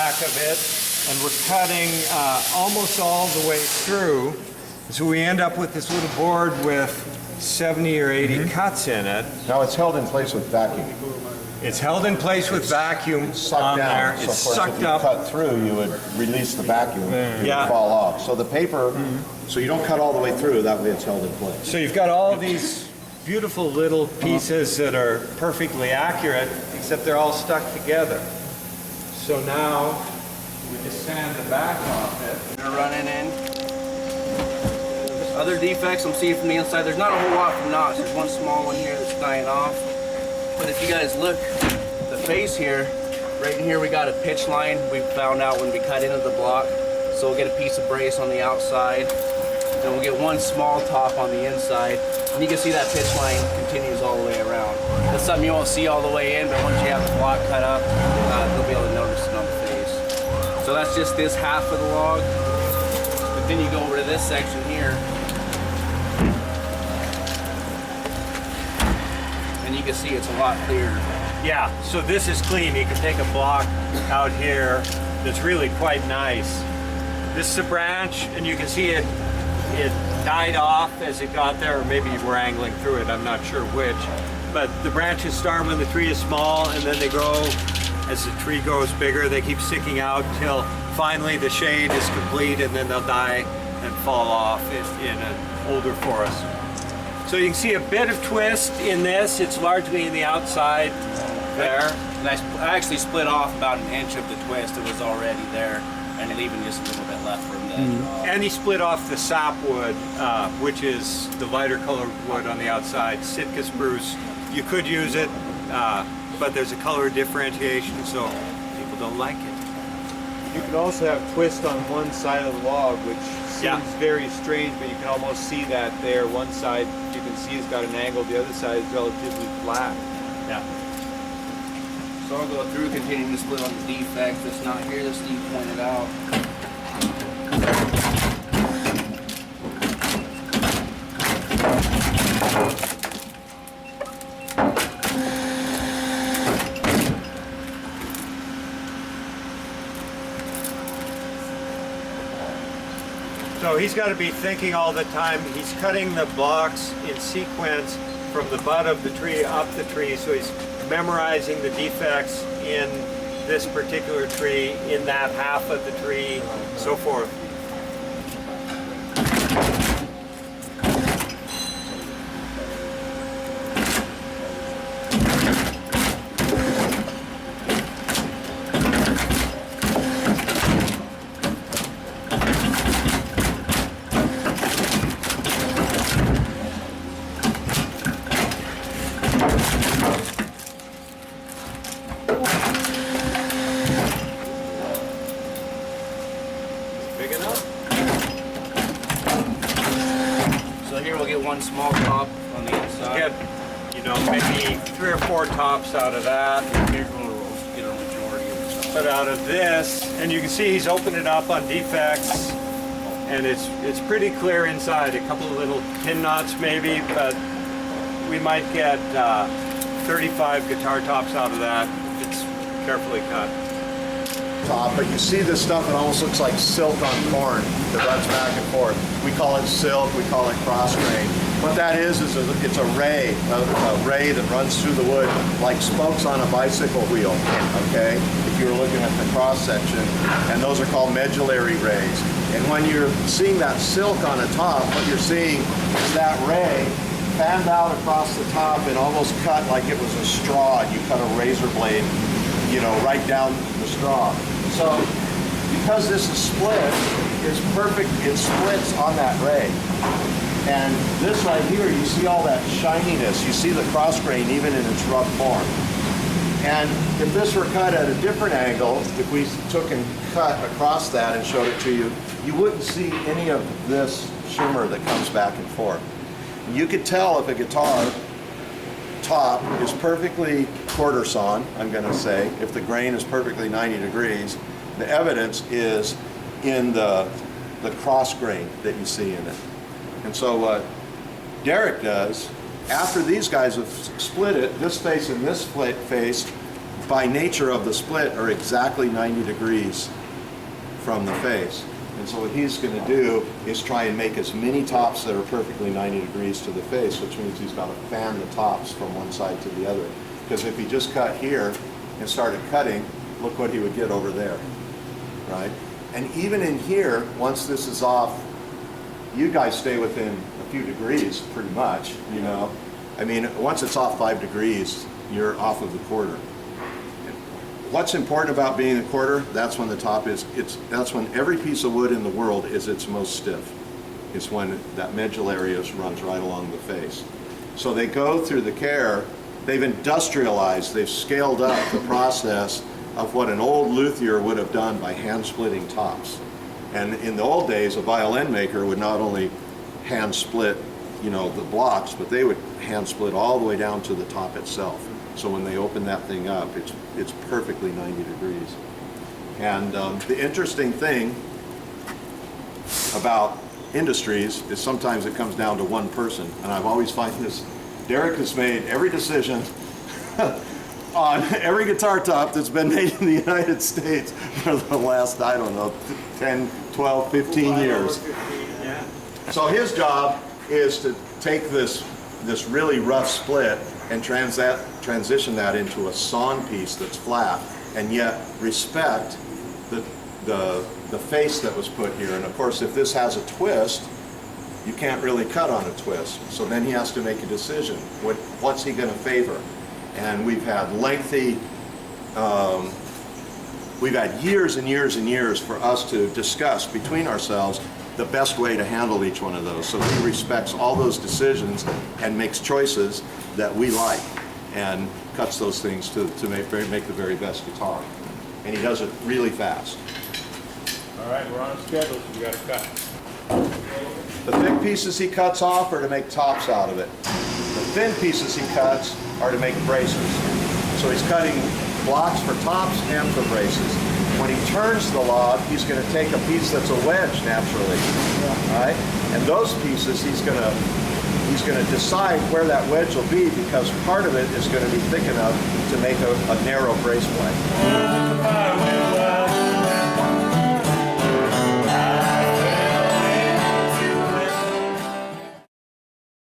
back of it, and we're cutting almost all the way through. So we end up with this little board with 70 or 80 cuts in it. Now it's held in place with vacuum. It's held in place with vacuum Sucked on down. there. So It's of course, sucked if you up. cut through, you would release the vacuum. It Yeah. would fall off. So the paper, so you don't cut all the way through. That way it's held in place. So you've got all these beautiful little pieces that are perfectly accurate, except they're all stuck together. So now we just sand the back off it. They're running in. Other defects I'm seeing from the inside, there's not a whole lot from knots. There's one small one here that's dying off. But if you guys look, the face here, right in here we got a pitch line we found out when we cut into the block. So we'll get a piece of brace on the outside. Then we'll get one small top on the inside. And you can see that pitch line continues all the way around. That's something you won't see all the way in, but once you have the block cut up, you'll be able to notice it on the face. So that's just this half of the log. But then you go over to this section here, and you can see it's a lot clearer. Yeah, so this is clean. You can take a block out here that's really quite nice. This is a branch, and you can see it died off as it got there, or maybe we're angling through it, I'm not sure which. But the branches start when the tree is small, and then they grow as the tree grows bigger. They keep sticking out till finally the shade is complete, and then they'll die and fall off in an older forest. So you can see a bit of twist in this. It's largely in the outside there. And I actually split off about an inch of the twist that was already there, and leaving just a little bit left for him to edge off. And he split off the sapwood, which is the lighter colored wood on the outside. Sitka spruce, you could use it, but there's a color differentiation, so people don't like it. You can also have twist on one side of the log, which seems very strange, but you can almost see that there. One side you can see has got an angle, the other side is relatively flat. Yeah. So I'll go through, continuing to split on the defect that's not here that Steve pointed out. So he's got to be thinking all the time. He's cutting the blocks in sequence from the butt of the tree up the tree, so he's memorizing the defects in this particular tree, in that half of the tree, so forth. Big enough? So here we'll get one small top on the inside. Get, you know, maybe 3 or 4 tops out of that. Here's one we'll get a majority of the stuff. But out of this, and you can see he's opened it up on defects, and it's pretty clear inside. A couple of little pin knots maybe, but we might get 35 guitar tops out of that. It's carefully cut. Top, but you see this stuff, it almost looks like silk on corn that runs back and forth. We call it silk, we call it cross grain. What that is it's a ray that runs through the wood like spokes on a bicycle wheel, okay? If you were looking at the cross section, and those are called medullary rays. And when you're seeing that silk on the top, what you're seeing is that ray fanned out across the top and almost cut like it was a straw. You cut a razor blade, you know, right down the straw. So, because this is split, it's perfect, it splits on that ray. And this right here, you see all that shininess, you see the cross grain even in its rough form. And if this were cut at a different angle, if we took and cut across that and showed it to you, you wouldn't see any of this shimmer that comes back and forth. And you could tell if a guitar top is perfectly quarter sawn, I'm going to say, if the grain is perfectly 90 degrees, the evidence is in the cross grain that you see in it. And so what Derek does, after these guys have split it, this face and this face, by nature of the split, are exactly 90 degrees from the face. And so what he's going to do is try and make as many tops that are perfectly 90 degrees to the face, which means he's got to fan the tops from one side to the other. Because if he just cut here and started cutting, look what he would get over there, right? And even in here, once this is off, you guys stay within a few degrees pretty much, you know. I mean, once it's off 5 degrees, you're off of the quarter. What's important about being a quarter? That's when the top is, that's when every piece of wood in the world is its most stiff. It's when that medullarius runs right along the face. So they go through the care, they've industrialized, they've scaled up the process of what an old luthier would have done by hand splitting tops. And in the old days, a violin maker would not only hand split, you know, the blocks, but they would hand split all the way down to the top itself. So when they open that thing up, it's perfectly 90 degrees. And the interesting thing about industries is sometimes it comes down to one person. And I've always find this, Derek has made every decision on every guitar top that's been made in the United States for the last, I don't know, 10, 12, 15 years. So his job is to take this really rough split and transition that into a sawn piece that's flat, and yet respect the face that was put here. And of course, if this has a twist, you can't really cut on a twist. So then he has to make a decision. What's he going to favor? And we've had lengthy, we've had years and years and years for us to discuss between ourselves the best way to handle each one of those. So he respects all those decisions and makes choices that we like and cuts those things to make the very best guitar. And he does it really fast. All right, we're on a schedule, so we got to cut. The thick pieces he cuts off are to make tops out of it. The thin pieces he cuts are to make braces. So he's cutting blocks for tops and for braces. When he turns the log, he's going to take a piece that's a wedge naturally, right? And those pieces he's going to decide where that wedge will be, because part of it is going to be thick enough to make a narrow brace plate.